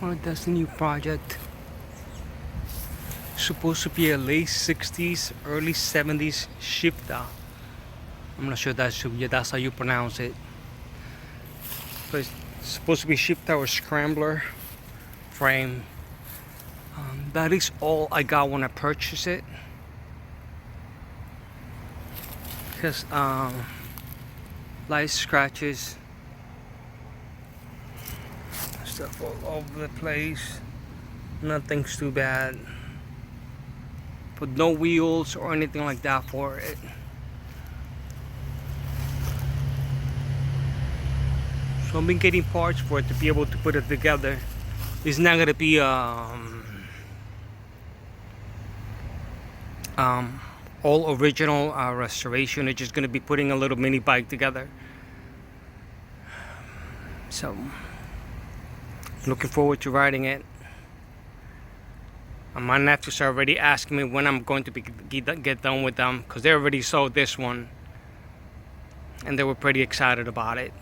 Well, that's the new project. Supposed to be a late 60s, early 70s Cheeftah. I'm not sure that's how you pronounce it. But it's supposed to be Cheeftah or Scrambler frame. That is all I got when I purchased it. Because light scratches, stuff all over the place. Nothing's too bad. But no wheels or anything like that for it. So I've been getting parts for it to be able to put it together. It's not gonna be all original restoration. It's just gonna be putting a little mini bike together. So looking forward to riding it. My nephews are already asking me when I'm going to get done with them, because they already saw this one and they were pretty excited about it.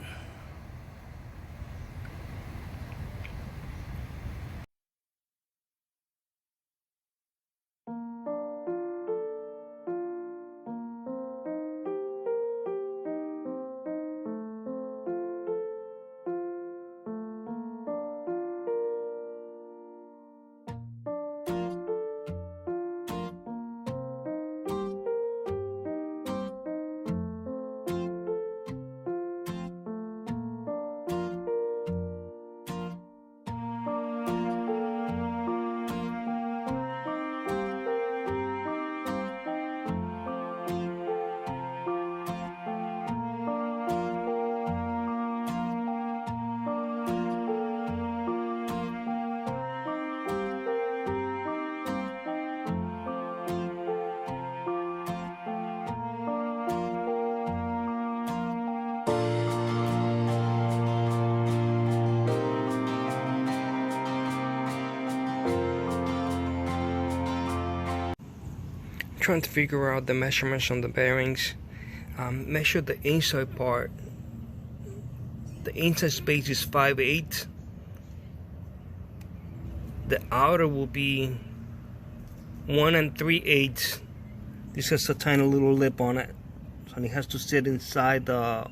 Trying to figure out the measurements on the bearings. Measure the inside part. The inside space is 5/8. The outer will be 1 3/8. This has a tiny little lip on it, so it has to sit inside the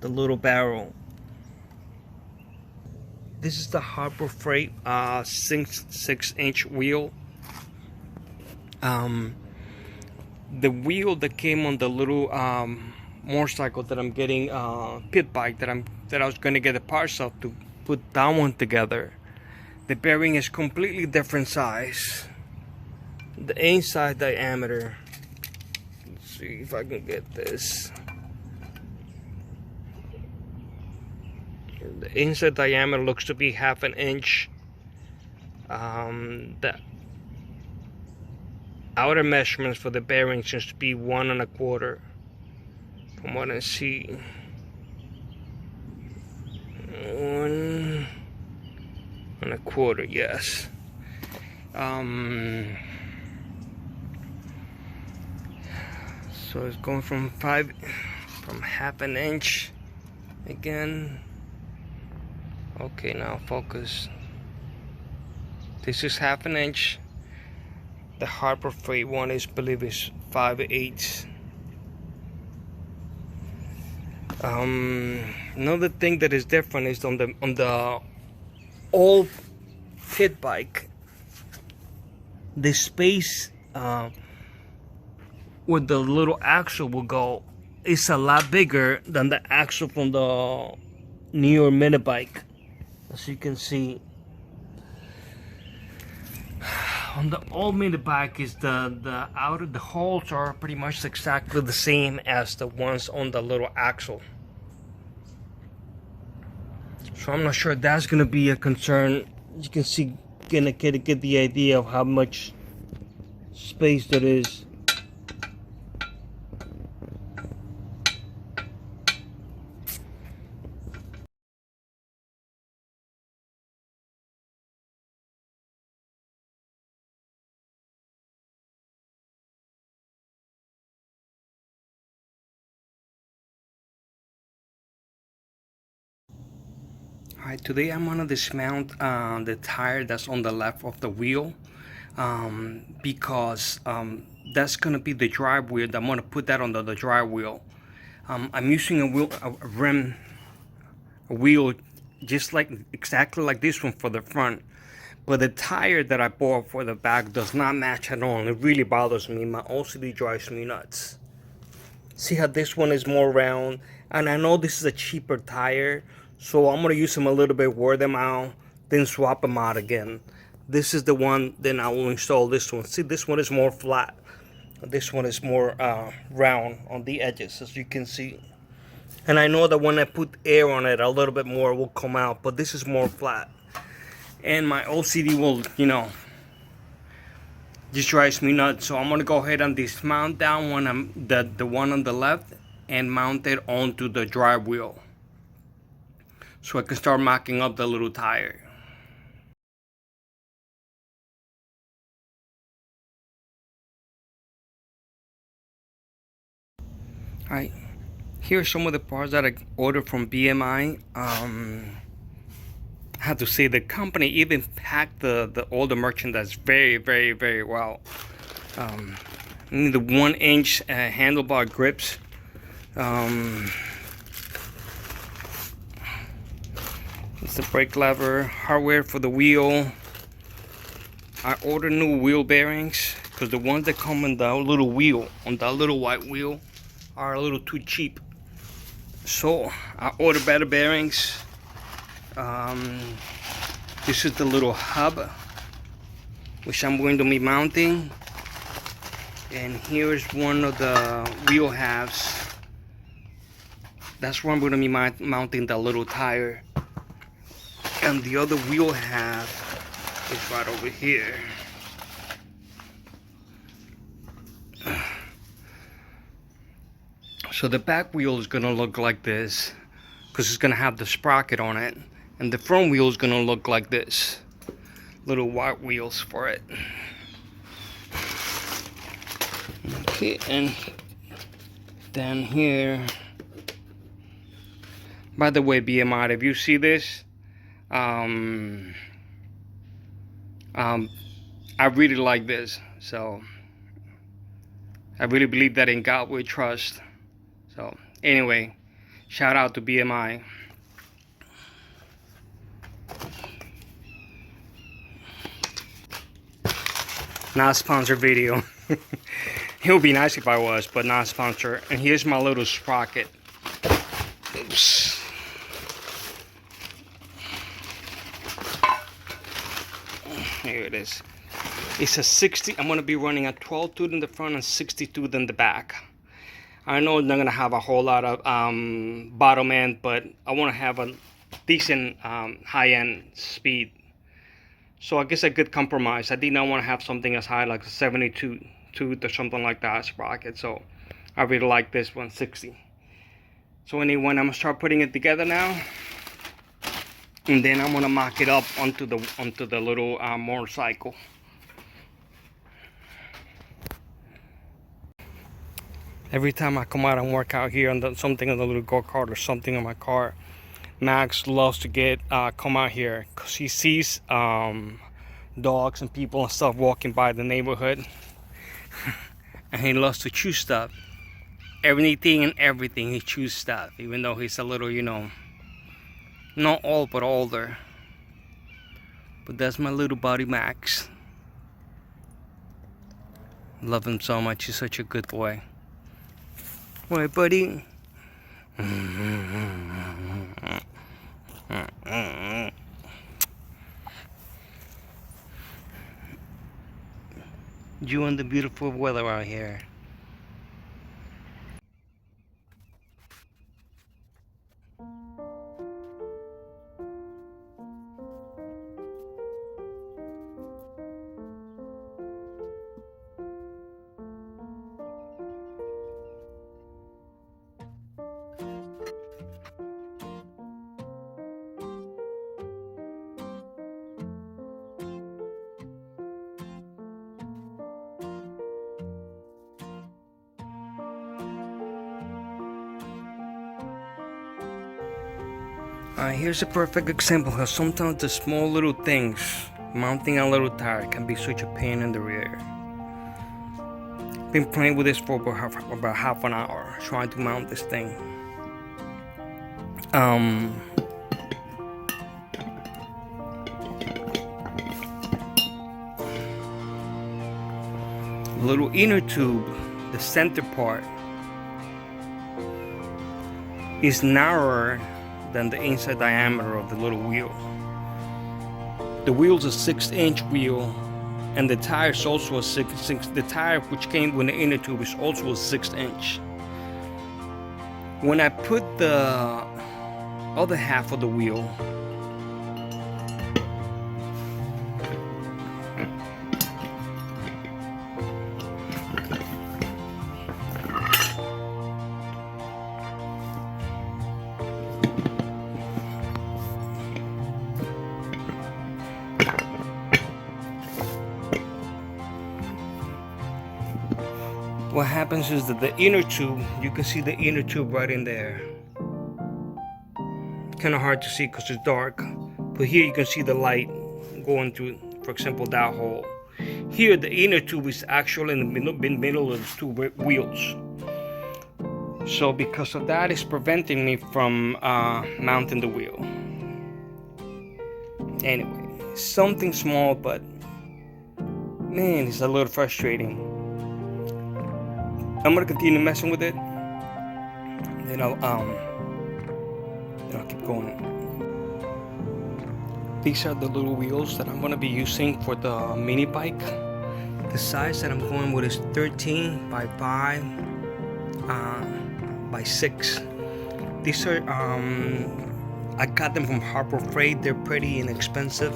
little barrel. This is the Harbor Freight 6-inch wheel. The wheel that came on the little motorcycle that I'm getting, pit bike that I was going to get the parts of to put that one together. The bearing is completely different size. The inside diameter. Let's see if I can get this. The inside diameter looks to be 1/2 inch. The outer measurements for the bearing seems to be 1 1/4. From what I see, 1 1/4. Yes. So it's going from 1/2 inch again. Okay, now focus. This is 1/2 inch. The Harbor Freight one is, believe, is 5/8. Another thing that is different is on the old pit bike, the space where the little axle will go is a lot bigger than the axle from the newer mini bike. As you can see, on the old mini bike is the holes are pretty much exactly the same as the ones on the little axle. So I'm not sure that's gonna be a concern. You can see, gonna get the idea of how much space there is. Alright, today I'm gonna dismount the tire that's on the left of the wheel, because that's gonna be the drive wheel. I'm gonna put that on the drive wheel. I'm using a wheel just like exactly like this one for the front, but the tire that I bought for the back does not match at all, and it really bothers me. My OCD drives me nuts. See how this one is more round, and I know this is a cheaper tire, so I'm gonna use them a little bit, wear them out, then swap them out again. This is the one, then I will install this one. See, this one is more flat, this one is more round on the edges, as you can see. And I know that when I put air on it, a little bit more will come out, but this is more flat. And my OCD will, just drives me nuts. So I'm gonna go ahead and dismount that one, the one on the left, and mount it onto the drive wheel, so I can start marking up the little tire. Alright, here's some of the parts that I ordered from BMI. I have to say the company even packed all the merchandise very, very, very well. The 1-inch handlebar grips. It's the brake lever, hardware for the wheel. I ordered new wheel bearings because the ones that come on that little wheel, on that little white wheel, are a little too cheap. So I ordered better bearings. This is the little hub, which I'm going to be mounting. And here's one of the wheel halves. That's where I'm going to be mounting the little tire. And the other wheel half is right over here. So the back wheel is going to look like this, because it's going to have the sprocket on it. And the front wheel is going to look like this. Little white wheels for it. Okay, and then here. By the way, BMI, if you see this, I really like this. So I really believe that in God we trust. So anyway, shout out to BMI. Not a sponsored video. It would be nice if I was, but not a sponsor. And here's my little sprocket. Oops. Here it is. It's a 60. I'm going to be running a 12 tooth in the front and 60 tooth in the back. I know it's not going to have a whole lot of bottom end, but I want to have a decent high end speed. So I guess a good compromise. I did not want to have something as high like a 72 tooth or something like that sprocket. So I really like this 160. So anyway, I'm gonna start putting it together now, and then I'm gonna mock it up onto the little motorcycle. Every time I come out and work out here on something on the little go-kart or something on my car, Max loves to come out here because he sees dogs and people and stuff walking by the neighborhood, and he loves to chew stuff. Anything and everything, he chews stuff, even though he's a little, not old but older. But that's my little buddy Max. Love him so much. He's such a good boy. Boy, buddy. You and the beautiful weather out here. Here's a perfect example how sometimes the small little things, mounting a little tire, can be such a pain in the rear. Been playing with this for about half an hour, trying to mount this thing. Little inner tube, the center part, is narrower than the inside diameter of the little wheel. The wheel's a 6-inch wheel, and the tire is also a 6. The tire which came with the inner tube is also a 6-inch. When I put the other half of the wheel what happens is that the inner tube, you can see the inner tube right in there. Kind of hard to see because it's dark, but here you can see the light going through, for example, that hole. Here the inner tube is actually in the middle of the two wheels. So because of that, it's preventing me from mounting the wheel. Anyway, something small, but man, it's a little frustrating. I'm gonna continue messing with it, and then I'll keep going. These are the little wheels that I'm gonna be using for the mini bike. The size that I'm going with is 13 by 5 by 6. These are I got them from Harbor Freight. They're pretty inexpensive.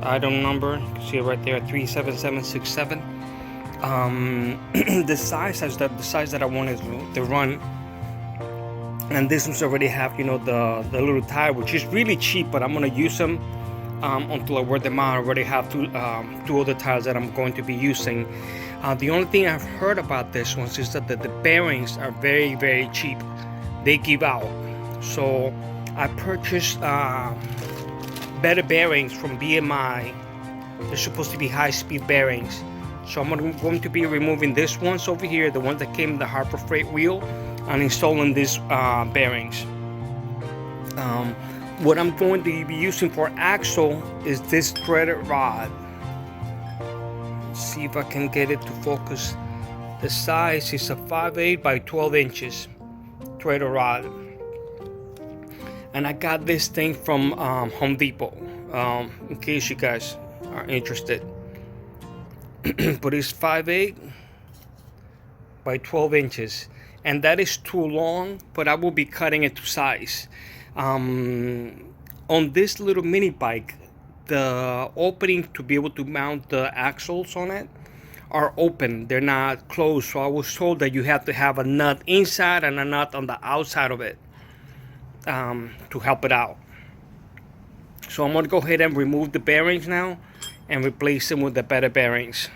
Item number, you can see it right there, 37767. The size that I wanted to run, and this ones already have, you know, the little tire, which is really cheap, but I'm gonna use them until I wear them out. I already have two other tires that I'm going to be using. The only thing I've heard about this one is that the bearings are very, very cheap. They give out, so I purchased better bearings from BMI. They're supposed to be high-speed bearings. So I'm going to be removing this ones over here, the ones that came in the Harbor Freight wheel, and installing these bearings. What I'm going to be using for axle is this threaded rod. Let's see if I can get it to focus. The size is a 5/8 by 12 inches threaded rod. And I got this thing from Home Depot, in case you guys are interested. But it's 5/8 by 12 inches, and that is too long, but I will be cutting it to size. On this little mini bike, the opening to be able to mount the axles on it are open, they're not closed. So I was told that you have to have a nut inside and a nut on the outside of it to help it out. So I'm going to go ahead and remove the bearings now and replace them with the better bearings.